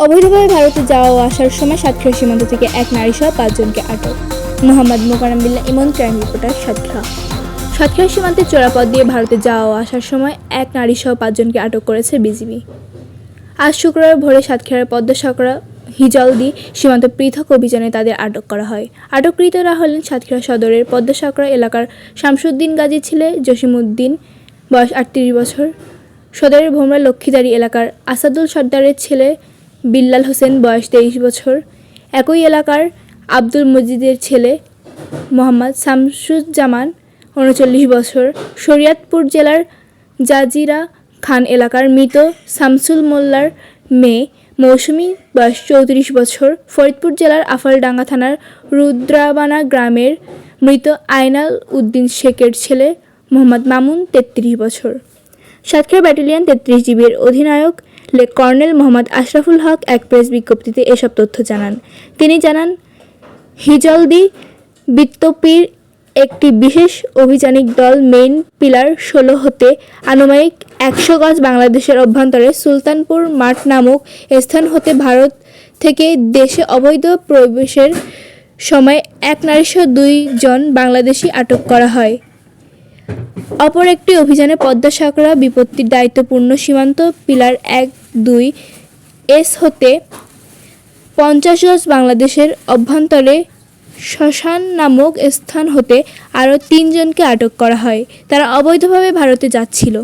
অবৈধভাবে ভারতে যাওয়া ও আসার সময় সাতক্ষীরা সীমান্ত থেকে এক নারীসহ 5 জনকে আটক। মোহাম্মদ মোকাররম বিল্লাহ ইমন, ক্রাইম রিপোর্টার, সাতক্ষীরা। সাতক্ষীরা সীমান্তে চোরাপথ দিয়ে ভারতে যাওয়া ও আসার সময় এক নারীসহ 5 জনকে আটক করেছে বিজিবি। আজ শুক্রবার ভোরে সাতক্ষীরার পদ্মা-সাঁকরা হিজলদি সীমান্ত পৃথক অভিযানে তাদের আটক করা হয়। আটককৃতরা হলেন সাতক্ষীরা সদরের পদ্মা-সাঁকরা এলাকার শামসুদ্দিন গাজীর ছেলে জসিমউদ্দিন, বয়স 38 বছর, সদরের ভোমরা লক্ষ্মীদারি এলাকার আসাদুল সর্দারের ছেলে বিল্লাল হোসেন, বয়স 23 বছর, একই এলাকার আব্দুল মজিদের ছেলে মোহাম্মদ শামসুজ্জামান, 39 বছর, শরীয়তপুর জেলার জাজিরা খান এলাকার মৃত শামসুল মোল্লার মেয়ে মৌসুমী, বয়স 34 বছর, ফরিদপুর জেলার আফালডাঙ্গা থানার রুদ্রাবানা গ্রামের মৃত আইনাল উদ্দিন শেখের ছেলে মোহাম্মদ মামুন, 33 বছর। সাতক্ষীরা ব্যাটালিয়ন 33 জিবির অধিনায়ক কর্নেল মোহাম্মদ আশরাফুল হক এক প্রেস বিজ্ঞপ্তিতে এসব তথ্য জানান। তিনি জানান, হিজলদি বৃত্তপির একটি বিশেষ অভিযানিক দল মেইন পিলার 16 হতে আনুমানিক 100 গজ বাংলাদেশের অভ্যন্তরে সুলতানপুর মাঠ নামক স্থান হতে ভারত থেকে দেশে অবৈধ প্রবেশের সময় এক নারীসহ 2 জন বাংলাদেশি আটক করা হয়। অপর একটি অভিযানে পদ্মা-সাঁকরা বিপত্তির দায়িত্বপূর্ণ সীমান্ত পিলার 1-2 এস হতে 50 গজ বাংলাদেশের অভ্যন্তরে শ্মশান নামক স্থান হতে আরও 3 জনকে আটক করা হয়। তারা অবৈধভাবে ভারতে যাচ্ছিল।